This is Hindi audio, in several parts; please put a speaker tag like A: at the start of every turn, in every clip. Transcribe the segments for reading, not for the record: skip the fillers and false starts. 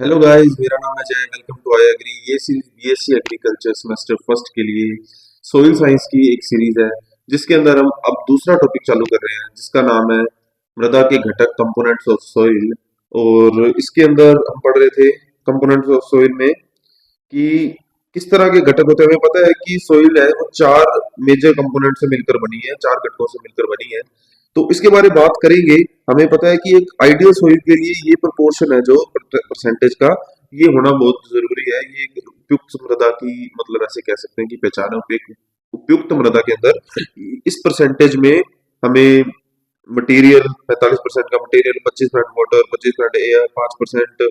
A: हेलो गाइस, मेरा नाम है Jay. Welcome to I agri. ये series BSc agriculture semester first के लिए सोइल साइंस की एक सीरीज है, जिसके अंदर हम अब दूसरा टॉपिक चालू कर रहे हैं, जिसका नाम है मृदा के घटक कंपोनेंट्स ऑफ सोइल। और इसके अंदर हम पढ़ रहे थे कंपोनेंट्स ऑफ सोइल में कि किस तरह के घटक होते हैं। हमें पता है कि सोइल है वो चार मेजर कंपोनेंट से मिलकर बनी है, चार घटकों से मिलकर बनी है। तो इसके बारे में बात करेंगे। हमें पता है कि एक आइडियल सोइल के लिए ये प्रोपोर्शन है जो परसेंटेज का, ये होना बहुत जरूरी है। ये एक उपयुक्त मृदा की, मतलब ऐसे कह सकते हैं कि पहचान है। उपयुक्त मृदा के अंदर इस परसेंटेज में हमें मटेरियल 45% का material, 25% water, 25% air, 5%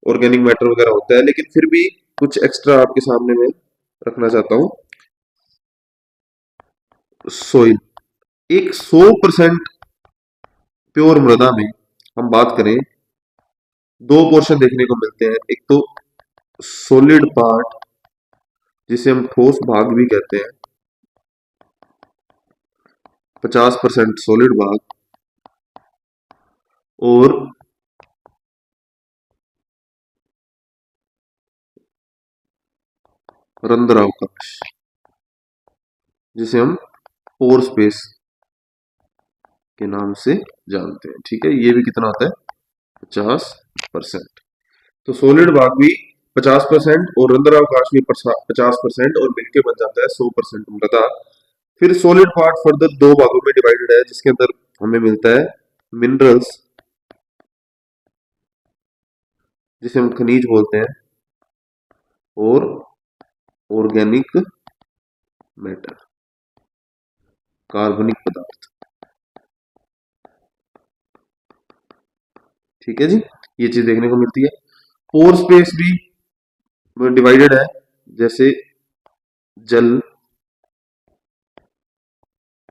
A: organic matter वगैरह होता है। लेकिन फिर भी कुछ एक्स्ट्रा आपके सामने में रखना चाहता हूँ। सोइल एक 100% प्योर मृदा में हम बात करें, दो पोर्शन देखने को मिलते हैं। एक तो सॉलिड पार्ट, जिसे हम ठोस भाग भी कहते हैं, 50% सॉलिड भाग, और रंध्रावकाश, जिसे हम पोर स्पेस के नाम से जानते हैं। ठीक है, ये भी कितना होता है? 50%। तो सॉलिड भाग भी 50% और रंध्रावकाश भी 50% और मिलके बन जाता है 100% मृदा। फिर सॉलिड पार्ट फर्दर दो भागों में डिवाइडेड है, जिसके अंदर हमें मिलता है मिनरल्स, जिसे हम खनिज बोलते हैं, और ऑर्गेनिक मैटर, कार्बनिक पदार्थ। ठीक है जी, ये चीज देखने को मिलती है। पोर स्पेस भी डिवाइडेड है, जैसे जल,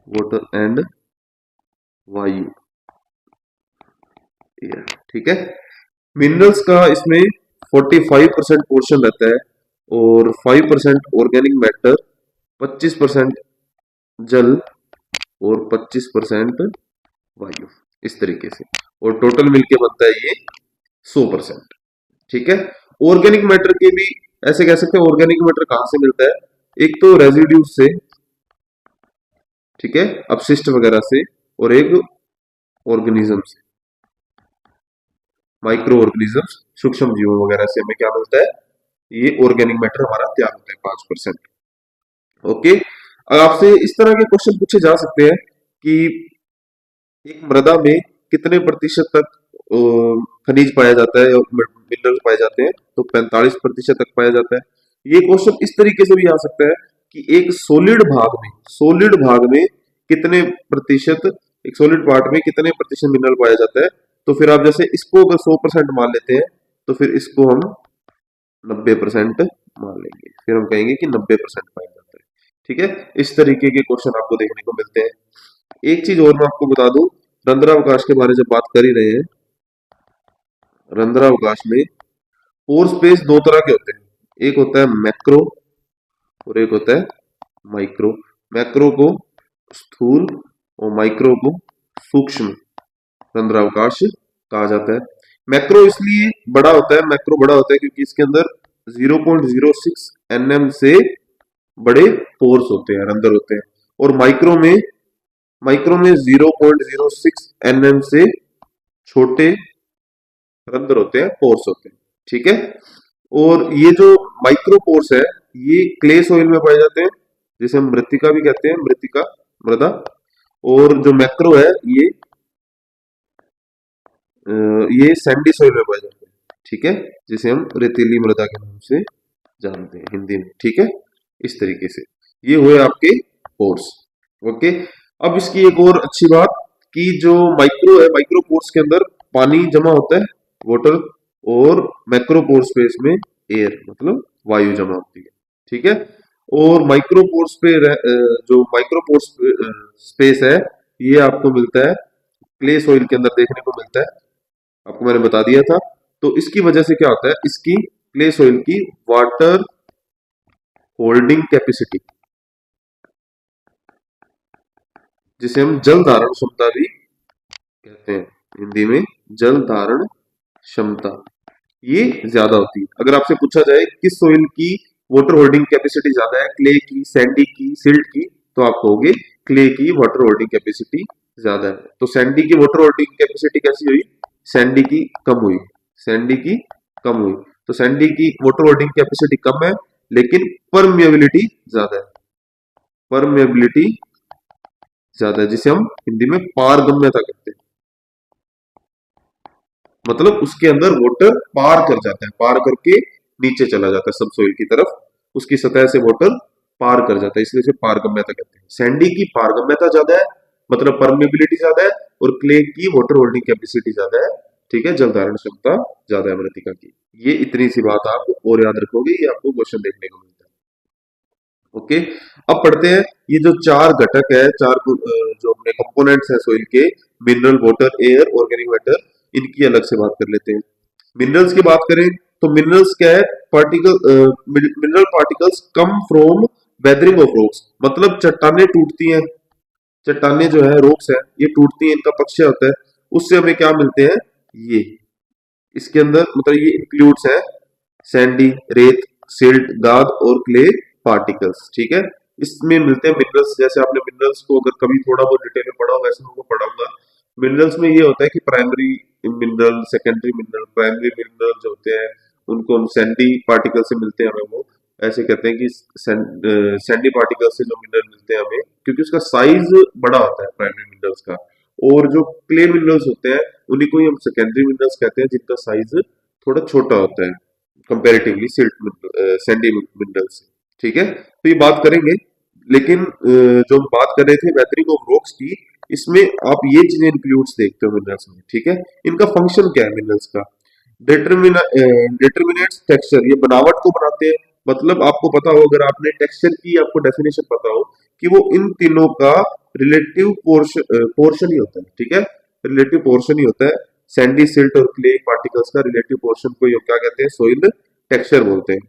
A: वाटर एंड वायु, एयर। ठीक है, मिनरल्स का इसमें 45% पोर्शन रहता है, और 5% ऑर्गेनिक मैटर, 25% जल, और 25% वायु, इस तरीके से। और टोटल मिलके बनता है ये 100%। ठीक है, ऑर्गेनिक मैटर के भी ऐसे कह सकते हैं। ऑर्गेनिक मैटर कहाँ से मिलता है? एक तो रेजिड्यू से, ठीक है, अपशिष्ट वगैरह से, और एक ऑर्गेनिज्म से, माइक्रो ऑर्गेनिजम्स, सूक्ष्म जीवों वगैरह से हमें क्या मिलता है? ये ऑर्गेनिक मैटर हमारा तैयार होता है 5%। ओके, अब आपसे इस तरह के क्वेश्चन पूछे जा सकते हैं कि एक मृदा में कितने प्रतिशत तक खनिज पाया जाता है, मिनरल पाए जाते हैं? तो 45% तक पाया जाता है। ये क्वेश्चन इस तरीके से भी आ सकता है कि एक सॉलिड भाग में कितने प्रतिशत, एक सॉलिड पार्ट में कितने प्रतिशत मिनरल पाया जाता है? तो फिर आप जैसे इसको अगर 100% मान लेते हैं, तो फिर इसको हम 90% मान लेंगे। फिर हम कहेंगे कि 90% पाया जाता है। ठीक है, इस तरीके के क्वेश्चन आपको देखने को मिलते हैं। एक चीज और मैं आपको बता दूं, रंध्रावकाश के बारे में जब बात कर ही रहे हैं, रंध्रावकाश में पोर स्पेस दो तरह के होते हैं। एक होता है मैक्रो, और एक होता है माइक्रो। मैक्रो को स्थूल, और माइक्रो को सूक्ष्म रंध्रावकाश कहा जाता है। मैक्रो इसलिए बड़ा होता है, मैक्रो बड़ा होता है क्योंकि इसके अंदर 0.06 एनएम से बड़े पोर्स होते हैं, रंध्र होते हैं। और माइक्रो में 0.06 एनएम से छोटे रंध्र होते हैं, पोर्स होते हैं। ठीक है, और ये जो माइक्रो पोर्स है, ये क्ले सोइल में पाए जाते हैं, जिसे हम मृत्तिका भी कहते हैं, मृत्तिका मृदा। और जो मैक्रो है, ये सैंडी सोइल में पाए जाते हैं। ठीक है, जिसे हम रेतीली मृदा के नाम से जानते हैं हिंदी में। ठीक है, इस तरीके से ये हुए आपके पोर्स। ओके, अब इसकी एक और अच्छी बात कि जो माइक्रो है, माइक्रो पोर्स के अंदर पानी जमा होता है, वाटर, और मैक्रो पोर स्पेस में एयर, मतलब वायु जमा होती है। ठीक है, और माइक्रो पोर्स पे जो माइक्रो पोर्स स्पेस है, ये आपको मिलता है क्ले सॉइल के अंदर देखने को मिलता है। आपको मैंने बता दिया था। तो इसकी वजह से क्या होता है, इसकी क्ले सॉइल की वाटर होल्डिंग कैपेसिटी, जिसे हम जल धारण क्षमता भी कहते हैं हिंदी में, जल धारण क्षमता, ये ज्यादा होती है। अगर आपसे पूछा जाए किस सोइल की वाटर होल्डिंग कैपेसिटी ज्यादा है, क्ले की, सैंडी की, सिल्ट की, तो आप कहोगे क्ले की वाटर होल्डिंग कैपेसिटी ज्यादा है। तो सैंडी की वाटर होल्डिंग कैपेसिटी कैसी हुई, सैंडी की कम हुई, सैंडी की कम हुई। तो सैंडी की वाटर होल्डिंग कैपेसिटी कम है लेकिन परमिएबिलिटी ज्यादा है, परमिएबिलिटी ज्यादा है, जिसे हम हिंदी में पारगम्यता कहते हैं। मतलब उसके अंदर वाटर पार कर जाता है, पार करके नीचे चला जाता है सब सोइल की तरफ, उसकी सतह से वाटर पार कर जाता है, इसलिए इसे पारगम्यता कहते हैं। सैंडी की पारगम्यता ज्यादा है, मतलब परमेबिलिटी ज्यादा है, और क्ले की वाटर होल्डिंग कैपेसिटी ज्यादा है, ठीक है, जल धारण क्षमता ज्यादा है मृतिका की। ये इतनी सी बात आप और याद रखोगे, ये आपको क्वेश्चन देखने को मिलता है। ओके, अब पढ़ते हैं ये जो चार घटक है, चार जो अपने कंपोनेंट्स है सोइल के, mineral, water, air, organic matter, इनकी अलग से बात कर लेते हैं। मिनरल्स की बात करें तो मिनरल्स क्या है, particle, mineral particles come from weathering of rocks, मतलब चट्टाने टूटती हैं, चट्टाने जो है रॉक्स है ये टूटती हैं, इनका पक्षय होता है, उससे हमें क्या मिलते हैं, ये इसके अंदर मतलब ये इंक्लूड्स है सैंडी, रेत, सिल्ट, गाद और क्ले पार्टिकल्स, ठीक है। इसमें मिलते हैं मिनरल्स। जैसे आपने मिनरल्स को अगर कभी थोड़ा बहुत डिटेल में पढ़ा होगा, वैसे मैं आपको पढ़ाऊंगा। मिनरल्स में ये होता है कि primary mineral, secondary mineral, primary mineral जो होते हैं उनको हम सैंडी पार्टिकल से मिलते हैं हमें, वो ऐसे कहते हैं कि सैंडी पार्टिकल से जो मिनरल मिलते हैं हमें, क्योंकि उसका साइज बड़ा होता है प्राइमरी मिनरल्स का। और जो क्ले मिनरल्स होते हैं उन्हीं को ही हम सेकेंडरी मिनरल्स कहते हैं, जिनका साइज थोड़ा छोटा होता है कंपैरेटिवली सिल्ट सैंडी मिनरल से, ठीक है। तो ये बात करेंगे, लेकिन जो हम बात कर रहे थे वेदरिंग ऑफ रॉक्स की, इसमें आप ये चीजें इंक्लूड्स देखते हो मिनरल्स में, ठीक है। इनका फंक्शन क्या है मिनरल्स का, डिटर्मिनेट्स टेक्सचर, ये बनावट को बनाते हैं। मतलब आपको पता हो, अगर आपने टेक्सचर की आपको डेफिनेशन पता हो कि वो इन तीनों का रिलेटिव पोर्शन ही होता है, ठीक है, रिलेटिव पोर्शन ही होता है। सैंडी, सिल्ट और क्ले पार्टिकल्स का रिलेटिव पोर्शन को ये क्या कहते हैं, सोइल टेक्सचर बोलते हैं,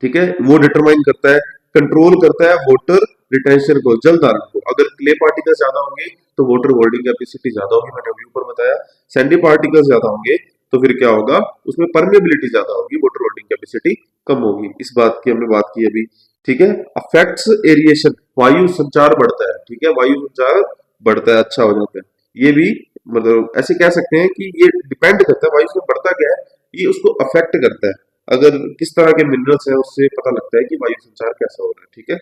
A: ठीक है। वो डिटरमाइन करता है, कंट्रोल करता है वाटर रिटेंशन को, जल धारण को। अगर क्ले पार्टिकल ज्यादा होंगे तो वाटर होल्डिंग कैपेसिटी ज्यादा होगी, मैंने अभी ऊपर बताया। सैंडी पार्टिकल ज्यादा होंगे तो फिर क्या होगा, उसमें परमेबिलिटी ज्यादा होगी, वाटर होल्डिंग कैपेसिटी कम होगी। इस बात की हमने बात की अभी, ठीक है। अफेक्ट्स एरिएशन, वायु संचार बढ़ता है, ठीक है, वायु संचार बढ़ता है, अच्छा हो जाता है। ये भी मतलब ऐसे कह सकते हैं कि ये डिपेंड करता है, वायु से बढ़ता क्या है, ये उसको अफेक्ट करता है। अगर किस तरह के मिनरल्स है उससे पता लगता है कि वायु संचार कैसा हो रहा है, ठीक है।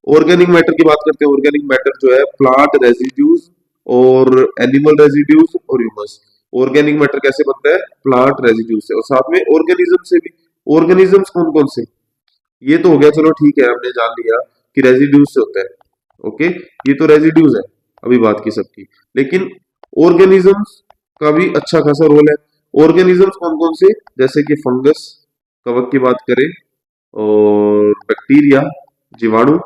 A: ऑर्गेनिक मैटर की बात करते हैं। ऑर्गेनिक मैटर जो है प्लांट रेजिड्यूज और एनिमल रेजिड्यूज और ह्यूमस। ऑर्गेनिक मैटर कैसे बनता है, प्लांट रेजिड्यूज से, और साथ में ऑर्गेनिज्म से भी। ऑर्गेनिजम्स कौन कौन से, ये तो हो गया, चलो ठीक है, हमने जान लिया कि रेजिड्यूज से होता है, ओके, ये तो रेजिड्यूज है अभी बात की सबकी। लेकिन ऑर्गेनिजम्स का भी अच्छा खासा रोल है। ऑर्गेनिजम्स कौन कौन से, जैसे कि फंगस, कवक की बात करें, और बैक्टीरिया, जीवाणु,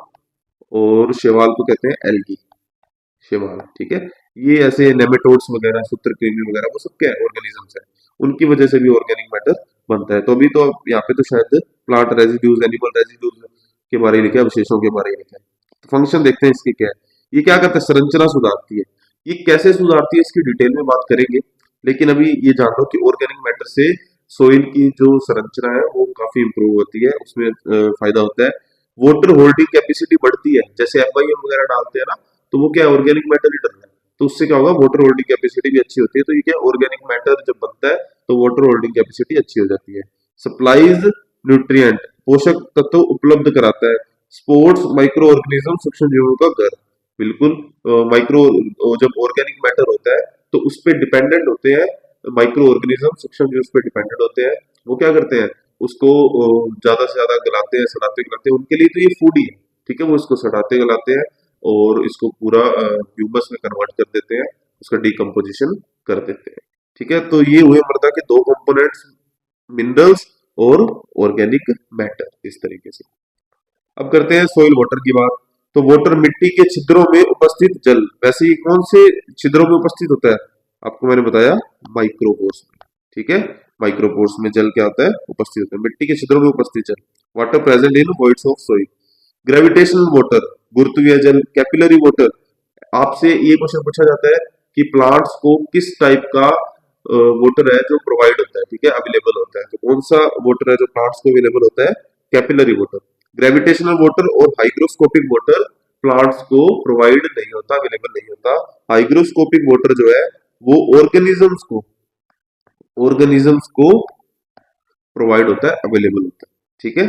A: और शैवाल को कहते हैं एल्गी, शैवाल, ठीक है। ये ऐसे नेमेटोड्स वगैरह, सूत्रकृमि वगैरह, वो सब क्या है, ऑर्गेनिजम्स है। उनकी वजह से भी ऑर्गेनिक मैटर बनता है। तो अभी तो यहाँ पे तो शायद प्लांट रेजिड्यूज, एनिमल रेजिड्यूज के बारे में लिखा है, अवशेषों के बारे में लिखा है। तो फंक्शन देखते हैं इसकी क्या है। ये क्या करता है, संरचना सुधारती है। ये कैसे सुधारती है इसकी डिटेल में बात करेंगे, लेकिन अभी ये जान लो कि ऑर्गेनिक मैटर से सोइल की जो संरचना है वो काफी इंप्रूव होती है, उसमें फायदा होता है। वाटर होल्डिंग कैपेसिटी बढ़ती है, जैसे FIM वगैरह डालते हैं ना, तो वो क्या है, ऑर्गेनिक मैटर ही डल रहा है, तो उससे क्या होगा, वाटर होल्डिंग कैपेसिटी भी अच्छी होती है। तो ये क्या, ऑर्गेनिक मैटर जब बनता है तो वाटर होल्डिंग कैपेसिटी अच्छी हो जाती है। सप्लाइज न्यूट्रिएंट, पोषक तत्व उपलब्ध कराता है। स्पोर्ट्स माइक्रो ऑर्गेनिज्म, सूक्ष्म जीवों का घर, बिल्कुल। माइक्रो, जब ऑर्गेनिक मैटर होता है तो उस पर डिपेंडेंट होते हैं माइक्रो ऑर्गेनिज्म, सूक्ष्म जीव उस पर डिपेंडेंट होते हैं। वो क्या करते हैं, उसको ज्यादा से ज्यादा गलाते हैं, सड़ाते गलाते हैं, उनके लिए तो ये फूड ही है, ठीक है। वो इसको सड़ाते गलाते हैं और इसको पूरा ह्यूमस में कन्वर्ट कर देते हैं, उसका डिकम्पोजिशन कर देते हैं, ठीक है। तो ये हुए मृदा के दो कंपोनेंट्स, मिनरल्स और ऑर्गेनिक मैटर, इस तरीके से। अब करते हैं सॉइल वाटर की बात। तो वाटर मिट्टी के छिद्रों में उपस्थित जल, वैसे ही कौन से छिद्रों में उपस्थित होता है, आपको मैंने बताया माइक्रोपोर्स में, ठीक है। माइक्रोपोर्स में जल क्या होता है, उपस्थित होता है, मिट्टी के छिद्रों में उपस्थित जल। Water present in voids of soil. Gravitational water, गुरुत्वीय जल, कैपिलरी वाटर। आपसे ये क्वेश्चन पूछा जाता है कि प्लांट्स को किस टाइप का वाटर है जो प्रोवाइड होता है, ठीक है, अवेलेबल होता है। तो कौन सा वाटर है जो प्लांट्स को अवेलेबल होता है? Capillary water. ग्रेविटेशनल वाटर और हाइग्रोस्कोपिक वाटर प्लांट्स को प्रोवाइड नहीं होता, अवेलेबल नहीं होता। हाइग्रोस्कोपिक वाटर जो है वो ऑर्गेनिजम्स को प्रोवाइड होता है, अवेलेबल होता है, ठीक है।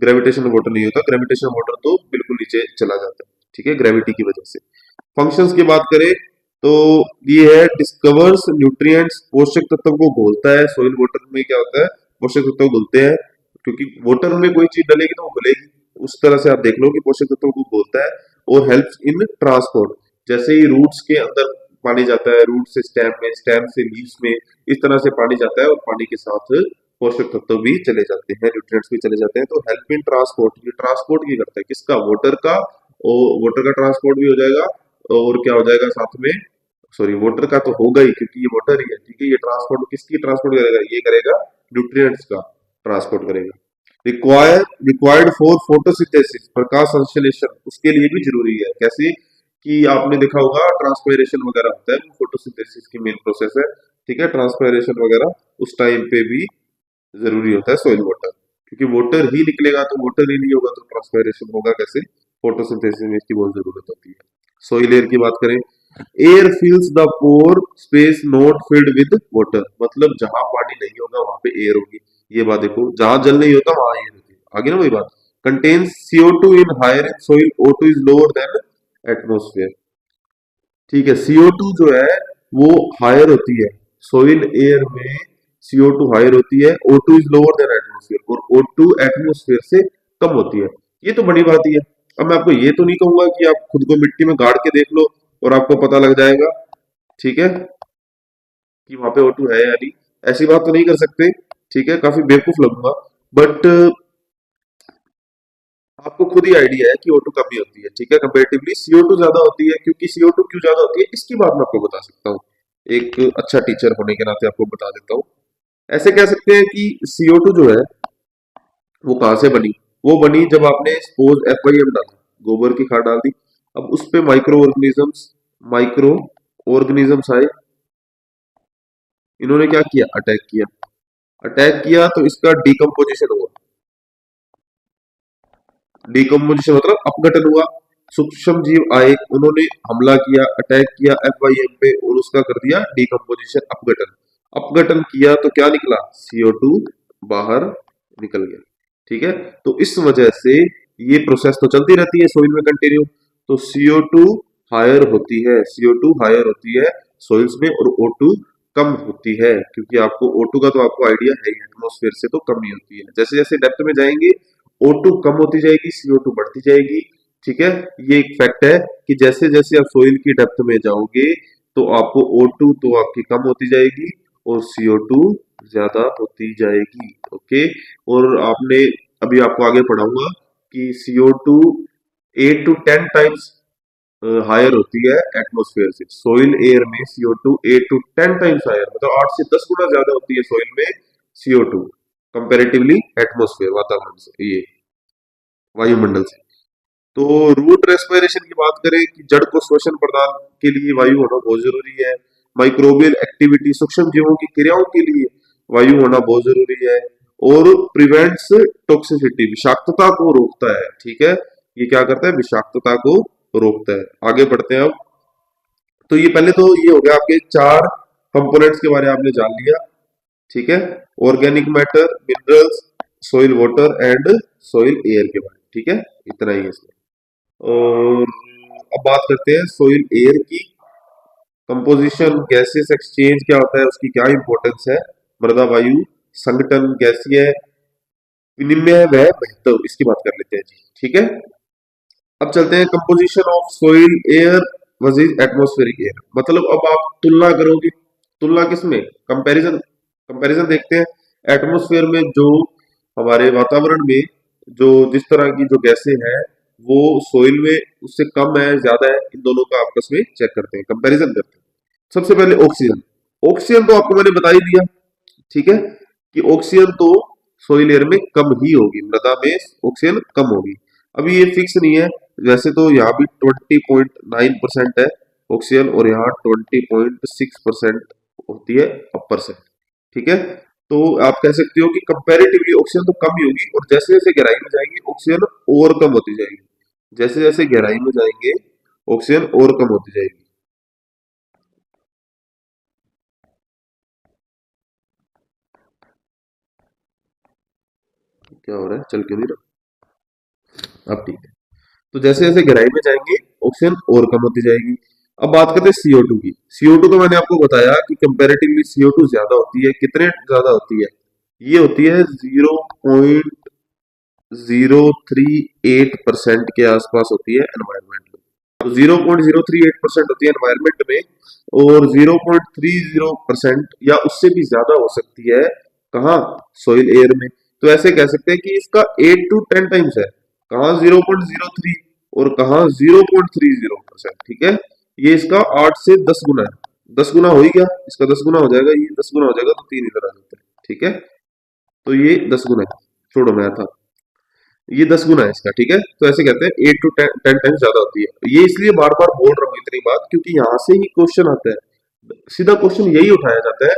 A: ग्रेविटेशनल वाटर नहीं होता, ग्रेविटेशनल वाटर तो बिल्कुल नीचे चला जाता है, ठीक है, ग्रेविटी की वजह से। फंक्शंस की बात करें तो ये है डिस्कवर्स न्यूट्रिएंट्स, पोषक तत्व को घोलता है। सॉइल वाटर में क्या होता है? पोषक तत्व घुलते हैं, क्योंकि वाटर में कोई चीज डलेगी तो वो घुलेगी। उस तरह से आप देख लो कि पोषक तत्व को घोलता है और हेल्प्स इन ट्रांसपोर्ट। जैसे ही रूट्स के अंदर पानी जाता है, रूट से स्टेम में, स्टेम से लीव्स में, इस तरह से पानी जाता है और पानी के साथ पोषक तत्व भी चले जाते हैं, न्यूट्रिएंट्स भी चले जाते हैं। तो हेल्प इन ट्रांसपोर्ट, ये ट्रांसपोर्ट की करता है किसका? वाटर का। और वाटर का ट्रांसपोर्ट भी हो जाएगा और क्या हो जाएगा साथ में? सॉरी, वाटर का तो होगा ही क्योंकि ये वाटर ही है, ठीक है। ये ट्रांसपोर्ट किसकी ट्रांसपोर्ट करेगा? ये करेगा न्यूट्रिएंट्स का ट्रांसपोर्ट करेगा। रिक्वायर्ड फॉर फोटोसिंथेसिस, प्रकाश संश्लेषण, उसके लिए भी जरूरी है। कैसे? कि आपने देखा होगा ट्रांसपायरेशन वगैरह होता है, फोटोसिंथेसिस की मेन प्रोसेस है, ठीक है। ट्रांसपायरेशन वगैरह उस टाइम पे भी जरूरी होता है सॉइल वाटर, क्योंकि वाटर ही निकलेगा तो वाटर ही नहीं होगा तो ट्रांसपायरेशन होगा कैसे? फोटोसिंथेसिस में इसकी बहुत जरूरत होती है। सॉइल एयर की बात करें, air fills the pore space not filled with water, मतलब जहां पानी नहीं होगा वहां पे एयर होगी। ये बात देखो, जहां जल नहीं होता वहां एयर होती है। आगे ना वही बात, contains CO2 in higher in soil, O2 is lower than atmosphere, ठीक है। CO2 जो है वो हायर होती है सोइल एयर में, CO2 हायर होती है, O2 is lower than atmosphere, और O2 एटमोस्फेयर से कम होती है। ये तो बड़ी बात ही है। अब मैं आपको ये तो नहीं कहूंगा कि आप खुद को मिट्टी में गाड़ के देख लो और आपको पता लग जाएगा, ठीक है, कि वहां पे O2 है या नहीं। ऐसी बात तो नहीं कर सकते, ठीक है, काफी बेवकूफ लगूंगा। बट आपको खुद ही आइडिया है कि O2 कम ही होती है, ठीक है, कंपेरेटिवली CO2 ज्यादा होती है। क्योंकि CO2 क्यों ज्यादा होती है इसकी बात मैं आपको बता सकता हूँ, एक अच्छा टीचर होने के नाते आपको बता देता हूँ। ऐसे कह सकते हैं कि CO2 जो है वो कहाँ से बनी? वो बनी जब आपने सपोज FYM डाला, गोबर की खाद डाल दी। अब उस पे माइक्रो ऑर्गेनिजम्स आए, इन्होंने क्या किया? अटैक किया तो इसका डिकम्पोजिशन हुआ। डिकम्पोजिशन मतलब अपघटन हुआ। सूक्ष्म जीव आए, उन्होंने हमला किया, अटैक किया FYM पे और उसका कर दिया डिकम्पोजिशन, अपघटन। अपघटन किया तो क्या निकला? CO2 बाहर निकल गया, ठीक है। तो इस वजह से ये प्रोसेस तो चलती रहती है सोइल में कंटिन्यू। तो CO2 हायर होती है, CO2 हायर होती है सोइल्स में और O2 कम होती है, क्योंकि आपको O2 का तो आपको आइडिया है ही, एटमोस्फेयर से तो कम ही होती है। जैसे जैसे डेप्थ में जाएंगे O2 कम होती जाएगी, CO2 बढ़ती जाएगी, ठीक है। ये एक फैक्ट है कि जैसे जैसे आप सोइल की डेप्थ में जाओगे तो आपको O2 तो आपकी कम होती जाएगी और CO2 ज्यादा होती जाएगी, ओके। और आपने अभी आपको आगे पढ़ाऊंगा कि CO2 8 to 10 टाइम्स हायर होती है एटमोस्फेयर से। सोइल एयर में CO2 8 to 10 टाइम्स हायर, मतलब 8 से 10 गुना ज्यादा होती है सोइल में CO2 कंपैरेटिवली एटमोस्फेयर, वातावरण से, ये वायुमंडल से। तो रूट रेस्पिरेशन की बात करें कि जड़ को श्वसन प्रदान के लिए वायु होना बहुत जरूरी है। माइक्रोबियल एक्टिविटी, सूक्ष्म जीवों की क्रियाओं के लिए वायु होना बहुत जरूरी है। और प्रिवेंट्स टॉक्सिसिटी, विषाक्तता को रोकता है, ठीक है। ये क्या करता है? विषाक्तता को रोकता है। आगे बढ़ते हैं अब। तो ये पहले तो ये हो गया, आपके 4 कंपोनेंट्स के बारे में आपने जान लिया, ठीक है। Organic matter, minerals, soil water and soil air के बारे में, ठीक है। इतना ही है इसमें। और अब बात करते हैं सोइल एयर की। कंपोजिशन, गैसेस एक्सचेंज क्या होता है, उसकी क्या इंपॉर्टेंस है, मृदा वायु संगठन, गैसीय विनिमय व महत्व, इसकी बात कर लेते हैं जी, ठीक है। अब चलते हैं composition of soil air versus atmospheric air. मतलब अब आप तुलना करोगे, तुलना किसमें? कंपैरिजन, कंपैरिजन देखते हैं। एटमॉस्फेयर में जो हमारे वातावरण में जो जिस तरह की जो गैसें हैं वो सोइल में उससे कम है, ज्यादा है, इन दोनों का आपस में चेक करते हैं, कंपैरिजन करते हैं। सबसे पहले ऑक्सीजन। ऑक्सीजन तो आपको मैंने बता ही दिया, ठीक है, कि ऑक्सीजन तो सोइल एयर में कम ही होगी, मृदा में ऑक्सीजन कम होगी। अभी ये फिक्स नहीं है, वैसे तो यहाँ भी 20.9% है ऑक्सीजन और यहाँ 20.6% होती है अपर से, ठीक है। तो आप कह सकते हो कि कंपैरेटिवली ऑक्सीजन तो कम ही होगी, और जैसे जैसे गहराई में जाएंगे ऑक्सीजन और कम होती जाएगी। जैसे जैसे गहराई में जाएंगे ऑक्सीजन और कम होती जाएगी। क्या हो रहा है, चल क्यों नहीं रहा, अब ठीक है। तो जैसे जैसे गहराई में जाएंगे ऑक्सीजन और कम होती जाएगी। अब बात करते हैं CO2 की। CO2 को मैंने आपको बताया कि कंपैरेटिवली CO2 ज्यादा होती है। कितने ज्यादा होती है? ये होती है 0.038% के आसपास होती है एनवायरमेंट में। तो 0.038% होती है एनवायरमेंट में, और 0.30% या उससे भी ज्यादा हो सकती है कहाँ? सॉइल एयर में। तो ऐसे कह सकते हैं कि इसका 8 to 10 टाइम्स है। कहाँ 0.03, और कहाँ 0.30%। ठीक है, ये इसका 8 से 10 गुना है। 10 गुना हो ही गया, इसका 10 गुना हो जाएगा, ये 10 गुना हो जाएगा, तो तीन इधर आ जाते हैं। ठीक है, तो ये 10 गुना है। छोड़ो, मैं था, ये 10 गुना है इसका। ठीक है, तो ऐसे कहते हैं 8 to 10 टाइम्स ज्यादा होती है। ये इसलिए बार बार बोल रहा हूँ इतनी बात, क्योंकि यहाँ से ही क्वेश्चन आता है। सीधा क्वेश्चन यही उठाया जाता है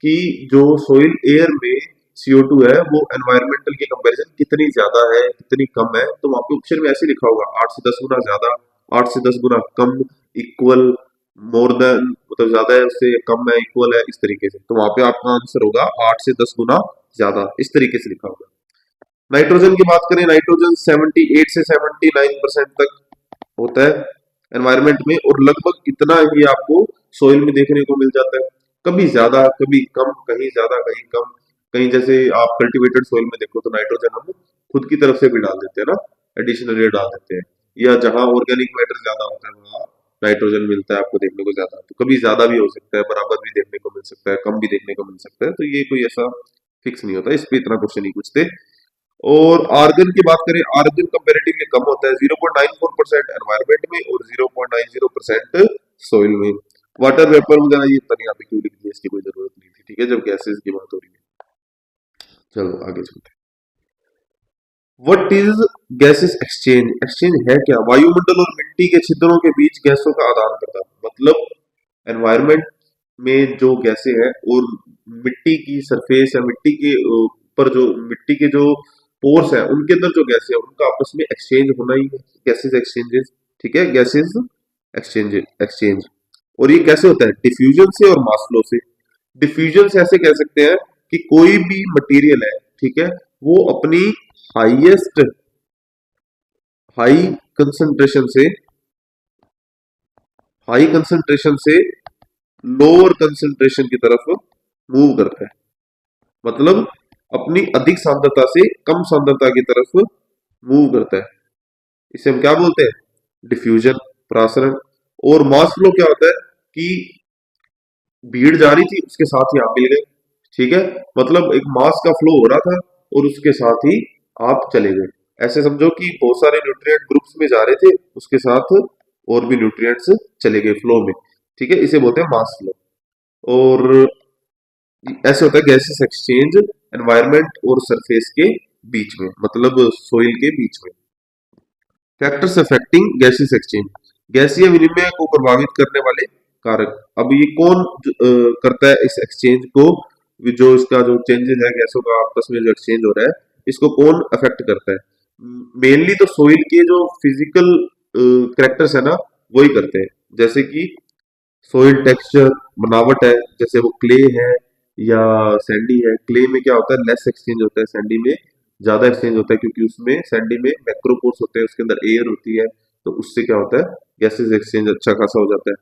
A: कि जो सोइल एयर में CO2 है वो एनवायरमेंटल के कंपैरिजन कितनी ज्यादा है, कितनी कम है। तो वहां पे ऑप्शन में ऐसे लिखा होगा 8 से 10 गुना ज्यादा, 8 से 10 गुना कम, इक्वल, मोर देन, मतलब ज्यादा है उससे, कम है, इक्वल है, इस तरीके से। तो वहां पे आपका आंसर होगा 8 से 10 गुना ज्यादा, इस तरीके से लिखा होगा। नाइट्रोजन की बात करें, नाइट्रोजन 78 से 79% तक होता है एनवायरमेंट में, और लगभग इतना ही आपको सोइल में देखने को मिल जाता है। कभी ज्यादा कभी कम, कहीं ज्यादा कहीं कम। कहीं जैसे आप कल्टीवेटेड सोइल में देखो तो नाइट्रोजन हम खुद की तरफ से भी डाल देते हैं ना, एडिशनली डाल देते हैं। या जहां ऑर्गेनिक मैटर ज्यादा होता है वहां नाइट्रोजन मिलता है आपको देखने को ज्यादा। तो कभी ज्यादा भी हो सकता है, बराबर भी देखने को मिल सकता है, कम भी देखने को मिल सकता है। तो ये कोई ऐसा फिक्स नहीं होता, इस पे इतना क्वेश्चन नहीं पूछते। और आर्गन की बात करें, आर्गन कंपेरेटिवली कम होता है, 0.94% एनवायरमेंट में और 0.90% सोइल में। वाटर वेपर वगैरह ये पता नहीं यहाँ पे क्यों लिख दिया, इसकी कोई जरूरत नहीं थी। ठीक है, जब गैसेस की बात हो रही है। चलो आगे चलते हैं। What is gases exchange? Exchange है क्या? वायुमंडल और मिट्टी के छिद्रों के बीच गैसों का आदान प्रदान। मतलब एनवायरमेंट में जो गैसें हैं और मिट्टी की सरफेस या मिट्टी के ऊपर जो मिट्टी के जो पोर्स है उनके अंदर जो गैसें हैं उनका आपस में एक्सचेंज होना ही है, गैसेस एक्सचेंजेस। ठीक है, गैसेस एक्सचेंज एक्सचेंज। और ये कैसे होता है? डिफ्यूजन से और मास फ्लो से। डिफ्यूजन से ऐसे कह सकते हैं कि कोई भी मटेरियल है, ठीक है, वो अपनी हाईएस्ट हाई कंसंट्रेशन से हाई कंसंट्रेशन से लोअर कंसंट्रेशन की तरफ मूव करता है। मतलब अपनी अधिक सांद्रता से कम सांद्रता की तरफ मूव करता है। इसे हम क्या बोलते हैं? डिफ्यूजन, प्रासरण। और मास फ्लो क्या होता है कि भीड़ जा रही थी उसके साथ ही आप मिल गए। ठीक है, मतलब एक मास का फ्लो हो रहा था और उसके साथ ही आप चले गए। ऐसे समझो कि बहुत सारे न्यूट्रिएंट ग्रुप्स में जा रहे थे, उसके साथ और भी न्यूट्रिएंट्स चले गए फ्लो में। ठीक है, इसे बोलते हैं मास फ्लो। और ऐसे होता है गैसेस एक्सचेंज एनवायरनमेंट और सरफेस के बीच में, मतलब सोइल के बीच में। फैक्टर्स अफेक्टिंग गैसेस एक्सचेंज, गैसीय विनिमय को प्रभावित करने वाले कारक। अब ये कौन करता है इस एक्सचेंज को? जो इसका जो चेंजेस है गैसों का आपस में जो एक्सचेंज हो रहा है, इसको कौन अफेक्ट करता है? मेनली तो सोइल के जो फिजिकल करेक्टर्स है ना, वही करते हैं। जैसे कि सोइल टेक्सचर, बनावट है, जैसे वो क्ले है या सैंडी है। क्ले में क्या होता है? लेस एक्सचेंज होता है, सैंडी में ज्यादा एक्सचेंज होता है, क्योंकि उसमें सैंडी में मैक्रोपोर्स होते हैं, उसके अंदर एयर होती है। तो उससे क्या होता है? गैसेस एक्सचेंज अच्छा खासा हो जाता है।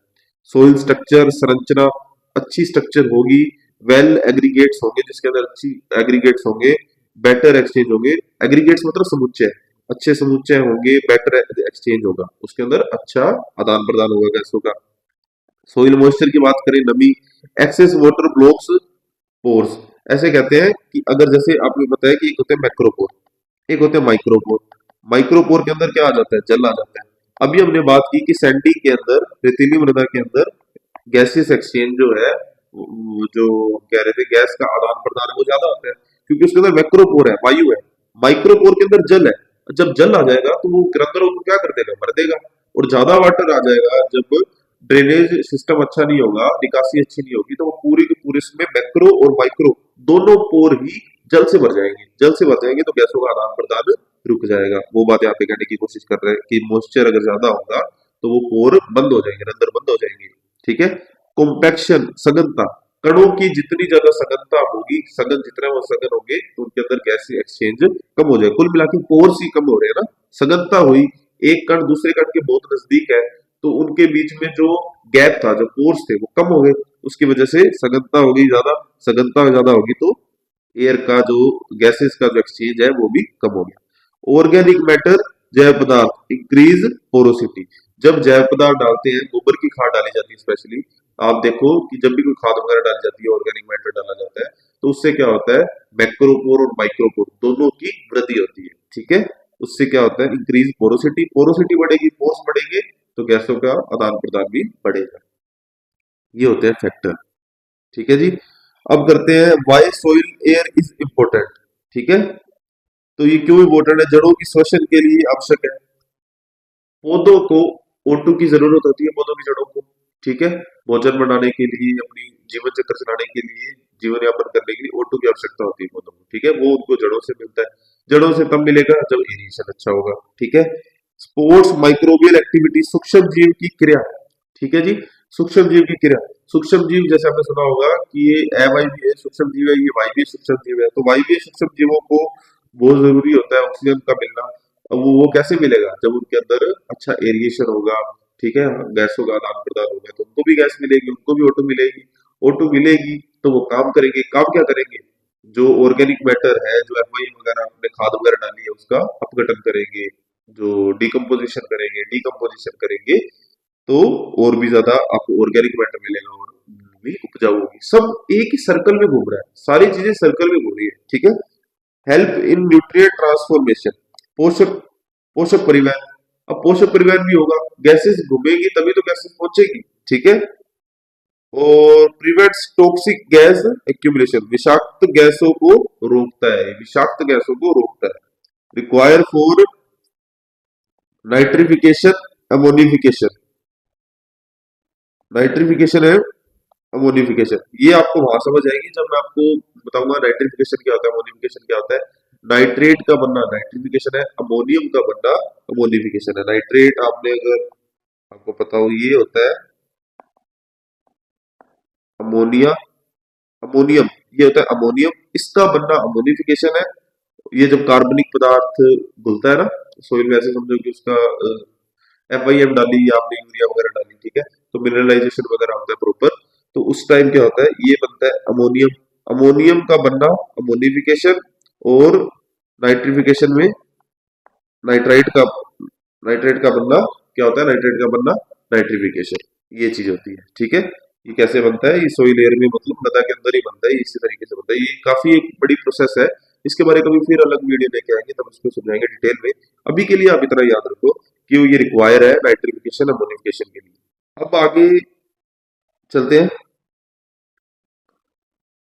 A: सोइल स्ट्रक्चर, संरचना अच्छी स्ट्रक्चर होगी, वेल एग्रीगेट्स होंगे, जिसके अंदर अच्छी एग्रीगेट्स होंगे, बेटर एक्सचेंज होंगे। एग्रीगेट्स मतलब समुच्चय, अच्छे समुच्चय होंगे, बेटर एक्सचेंज होगा, उसके अंदर अच्छा आदान प्रदान होगा गैसों का। सोइल मॉइस्चर की बात करें, नमी, एक्सेस वाटर ब्लॉक्स पोर्स। ऐसे कहते हैं कि अगर जैसे आपने बताया कि एक होते हैं मैक्रोपोर, एक होते हैं माइक्रोपोर। माइक्रोपोर के अंदर क्या आ जाता है? जल आ जाता है। अभी हमने बात की कि सैंडी के अंदर, रेतीली मृदा के अंदर गैसियस एक्सचेंज जो है, जो कह रहे थे गैस का आदान प्रदान है वो ज्यादा होता है, क्योंकि उसके अंदर मैक्रोपोर है, वायु है। माइक्रोपोर के अंदर जल है। जब जल आ जाएगा तो वो अंदर को क्या कर देगा? मर देगा। और ज्यादा वाटर आ जाएगा जब ड्रेनेज सिस्टम अच्छा नहीं होगा, निकासी अच्छी नहीं होगी, तो वो पूरी के पूरे इसमें मैक्रो और माइक्रो दोनों पोर ही जल से भर जाएंगे, जल से भर जाएंगे तो गैसों का आदान प्रदान रुक जाएगा। वो बात यहाँ पे कहने की कोशिश कर रहे हैं कि मॉइस्चर अगर ज्यादा होगा तो वो पोर बंद हो जाएंगे, अंदर बंद हो जाएंगे। ठीक है। कॉम्पैक्शन, सघनता, कणों की जितनी ज्यादा सघनता होगी, सघन जितने वो सघन होंगे तो उनके अंदर गैस एक्सचेंज कम हो जाएगा। कुल मिला के पोर्स ही कम हो रहे हैं ना, सघनता हुई, एक कण दूसरे कण के बहुत नजदीक है तो उनके बीच में जो गैप था, जो पोर्स थे वो कम हो गए, उसकी वजह से सघनता होगी ज्यादा, सघनता ज्यादा होगी तो एयर का जो गैसेस का जो एक्सचेंज है वो भी कम हो गया। ऑर्गेनिक मैटर, जैव पदार्थ, इंक्रीज पोरोसिटी। जब जैव पदार्थ डालते हैं, गोबर की खाद डाली जाती है स्पेशली, आप देखो कि जब भी कोई खाद वगैरह डाली जाती है, ऑर्गेनिक मैटर डाला जाता है तो उससे क्या होता है, मैक्रोपोर और माइक्रोपोर दोनों की वृद्धि होती है। ठीक है। उससे क्या होता है, इंक्रीज पोरोसिटी, पोरोसिटी बढ़ेगी, पोर्स बढ़ेंगे तो गैसों का आदान प्रदान भी बढ़ेगा। ये होते हैं फैक्टर। ठीक है जी। अब करते हैं why soil air is important. ठीक है। तो ये क्यों इम्पोर्टेंट है, जड़ों की श्वसन के लिए आवश्यक है। पौधों को O2 की जरूरत होती है, पौधों की जड़ों को। ठीक है। भोजन बनाने के लिए, अपनी जीवन चक्र चलाने के लिए, जीवन यापन करने के लिए O2 की आवश्यकता होती है पौधों को। ठीक है। वो उनको जड़ों से मिलता है। जड़ों से कब मिलेगा, जब एरिएशन अच्छा होगा। ठीक है। स्पोर्ट्स, माइक्रोबियल एक्टिविटी, सूक्ष्म जीव की क्रिया। ठीक है जी। सूक्ष्म जीव की क्रिया, सूक्ष्म जीव जैसे आपने सुना होगा कि ये अवायवीय सूक्ष्म जीव है, ये वायवीय सूक्ष्म जीव है। तो वायवीय सूक्ष्म जीवों को बहुत जरूरी होता है ऑक्सीजन का मिलना। अब वो कैसे मिलेगा, जब उनके अंदर अच्छा एरिएशन होगा। ठीक है। गैसों का आदान प्रदान होगा तो उनको भी गैस मिलेगी, उनको भी O2 मिलेगी। O2 मिलेगी तो वो काम करेंगे। काम क्या करेंगे, जो ऑर्गेनिक मैटर है, जो एफआई वगैरह आपने खाद वगैरह डाली है उसका अपघटन करेंगे, जो डिकम्पोजिशन करेंगे, डिकम्पोजिशन करेंगे तो और भी ज्यादा आपको ऑर्गेनिक मैटर मिलेगा और भी उपजाऊ होगी। सब एक ही सर्कल में घूम रहा है, सारी चीजें सर्कल में घूम रही है। ठीक है। हेल्प इन न्यूट्रिएंट ट्रांसफॉर्मेशन, पोषक पोषक परिवहन। अब पोषक परिवहन भी होगा, गैसेस घूमेगी तभी तो गैसेस पहुंचेगी। ठीक है। और प्रिवेंट्स टॉक्सिक गैस एक्यूमुलेशन, विषाक्त गैसों को रोकता है, विषाक्त गैसों को रोकता है। Require for nitrification, ammonification. Nitrification है, अमोनिफिकेशन, ये आपको वहां समझ आएगी जब मैं आपको बताऊंगा नाइट्रिफिकेशन क्या होता है, अमोनिफिकेशन क्या होता है। नाइट्रेट का बनना नाइट्रिफिकेशन है, अमोनियम का बनना अमोनिफिकेशन है। नाइट्रेट आपने अगर आपको पता हो ये होता है अमोनिया, अमोनियम ये होता है अमोनियम, इसका बनना अमोनिफिकेशन है। ये जब कार्बनिक पदार्थ घुलता है ना सोइल में, ऐसे समझो कि उसका FIM डाली या आपने यूरिया वगैरह डाली, ठीक है, तो मिनरलाइजेशन वगैरह होता है प्रॉपर, तो उस टाइम क्या होता है, ये बनता है अमोनियम। अमोनियम का बनना अमोनिफिकेशन, और नाइट्रिफिकेशन में नाइट्राइट का नाइट्रेट का बनना क्या होता है, नाइट्रेट का बनना नाइट्रिफिकेशन। ये चीज होती है। ठीक है। ये कैसे बनता है, ये सोइल एयर में मतलब मृदा के अंदर ही बनता है, इसी तरीके से बनता है। ये काफी एक बड़ी प्रोसेस है, इसके बारे में कभी फिर अलग वीडियो लेके आएंगे तब उसको समझाएंगे डिटेल में। अभी के लिए आप इतना याद रखो कि ये रिक्वायर है नाइट्रिफिकेशन अमोनिफिकेशन के लिए। अब आगे चलते हैं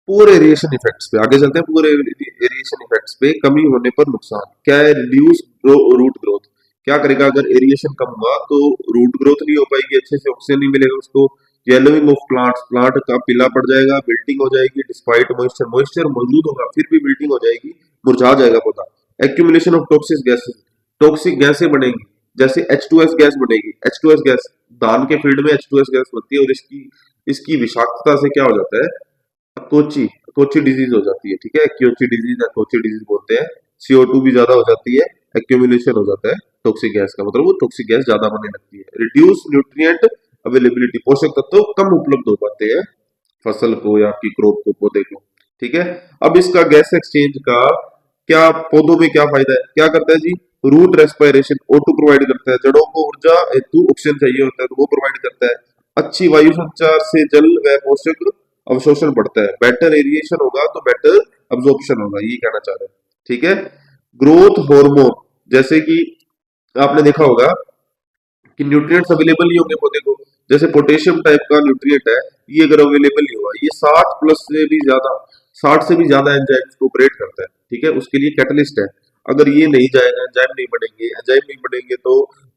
A: पुअर एरिएशन इफेक्ट्स पे, आगे चलते हैं पुअर एरिएशन इफेक्ट्स पे। कमी होने पर नुकसान क्या है, रिड्यूस रूट ग्रोथ। क्या करेगा, अगर एरिएशन कम हुआ तो रूट ग्रोथ नहीं हो पाएगी, अच्छे से ऑक्सीजन नहीं मिलेगा उसको। येलोइंग ऑफ प्लांट्स, प्लांट का पीला पड़ जाएगा, विल्टिंग हो जाएगी। डिस्पाइट मॉइस्चर, मॉइस्चर मौजूद होगा फिर भी विल्टिंग हो जाएगी, मुरझा जाएगा पौधा। Accumulation of toxic gases, toxic गैसें बनेंगी, जैसे H2S गैस बनेगी। H2S गैस, धान के फील्ड में H2S गैस बनती है और इसकी इसकी विषाक्तता से क्या हो जाता है, अकोची अकोची डिजीज हो जाती है। ठीक है। अकोची डिजीज, अकोची डिजीज बोलते हैं। CO2 भी ज्यादा हो जाती है, एक्यूमुलेशन हो जाता है टॉक्सिक गैस का, मतलब वो टॉक्सिक गैस ज्यादा बनने लगती है। रिड्यूस न्यूट्रिएंट अवेलेबिलिटी, पोषक तत्व कम उपलब्ध हो पाते हैं फसल को या आपकी क्रॉप को, पौधे को। ठीक है। अब इसका गैस एक्सचेंज का क्या पौधों में क्या फायदा है, क्या करता है जी, रूट रेस्पिरेशन, O2 प्रोवाइड करता है। जड़ों को ऊर्जा हेतु ऑक्सीजन चाहिए होता है तो वो प्रोवाइड करता है। अच्छी वायु संचार से जल व पोषक अवशोषण बढ़ता है। बेटर एरिएशन होगा तो बेटर अब्जॉर्प्शन होगा, ये कहना चाह रहे हैं। ठीक है। ग्रोथ हार्मोन, जैसे कि आपने देखा होगा कि न्यूट्रिएंट्स अवेलेबल नहीं होंगे पौधे को, जैसे पोटेशियम टाइप का न्यूट्रिएंट है, ये अगर अवेलेबल नहीं हुआ, ये 60 प्लस से भी ज्यादा, 60 से भी ज्यादा एंजाइम्स को ऑपरेट करता है। ठीक है। उसके लिए कैटलिस्ट है। अगर ये नहीं जाएगा, एंजाइम नहीं बनेंगे, एंजाइम नहीं बनेंगे तो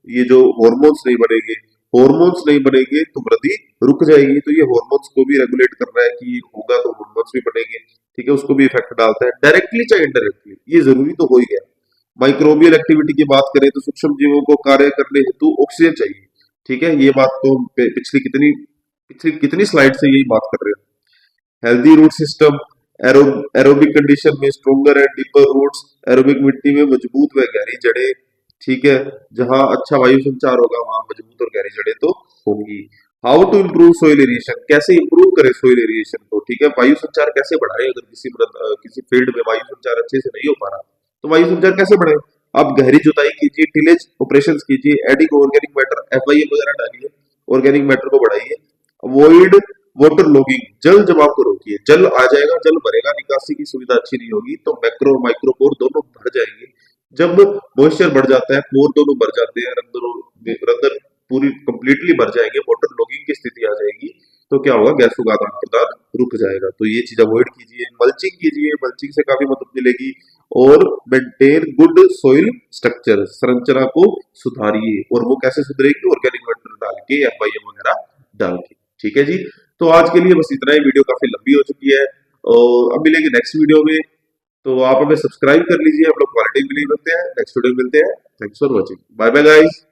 A: ये जो हार्मोन्स नहीं बनेंगे, हॉर्मोन्स नहीं बनेंगे तो वृद्धि रुक जाएगी। तो ये हॉर्मोन्स को भी रेगुलेट कर रहा है कि ये होगा तो हॉर्मोन्स भी बनेंगे, ठीक है, उसको भी इफेक्ट डालता है डायरेक्टली चाहे इनडायरेक्टली, ये जरूरी तो हो ही गया। माइक्रोबियल एक्टिविटी की बात करें तो सूक्ष्म जीवों को कार्य करने हेतु ऑक्सीजन चाहिए, ठीक है, ये बात तो हम पिछली कितनी स्लाइड से यही बात कर रहे हैं। Healthy root system, aerobic condition में stronger and deeper roots, aerobic मिट्टी में मजबूत व गहरी जड़ें, ठीक है, जहां अच्छा वायु संचार होगा वहां मजबूत और गहरी जड़ें तो होंगी। How to improve soil aeration, कैसे इंप्रूव करें सोइल एरिएशन को, ठीक है, वायु संचार कैसे बढ़ाएं। अगर किसी फील्ड में वायु संचार अच्छे से नहीं हो पा रहा तो वायु संचार कैसे बढ़ाएं। आप गहरी जुताई कीजिए, टिलेज ऑपरेशंस कीजिए, एडिंग ऑर्गेनिक मैटर एफआईएम वगैरह डालिए, ऑर्गेनिक मैटर को बढ़ाइए। अवॉइड वाटर लॉगिंग, जल जमाव को रोकिए, जल आ जाएगा जल भरेगा, निकासी की सुविधा अच्छी नहीं होगी तो मैक्रो और माइक्रो पोर दोनों भर जाएंगे। जब मॉइस्चर बढ़ जाता है, पोर दोनों भर जाते हैं, रंध्र पूरी कंप्लीटली भर जाएंगे, वाटर लॉगिंग की स्थिति आ जाएगी तो क्या होगा, गैसों का आदान प्रदान रुक जाएगा। तो ये चीज अवॉइड कीजिए, मल्चिंग कीजिए, मल्चिंग से काफी मदद मिलेगी। और मेंटेन गुड सोइल स्ट्रक्चर, संरचना को सुधारिए, और वो कैसे सुधरेगी, ऑर्गेनिक मैटर डाल के, एफआईएम वगैरह डाल के, ठीक है जी। तो आज के लिए बस इतना ही, वीडियो काफी लंबी हो चुकी है और अब मिलेंगे नेक्स्ट वीडियो में। तो आप हमें सब्सक्राइब कर लीजिए, हम लोग क्वालिटी बिलीव रखते हैं। नेक्स्ट वीडियो में मिलते हैं। Thanks for watching, bye bye guys.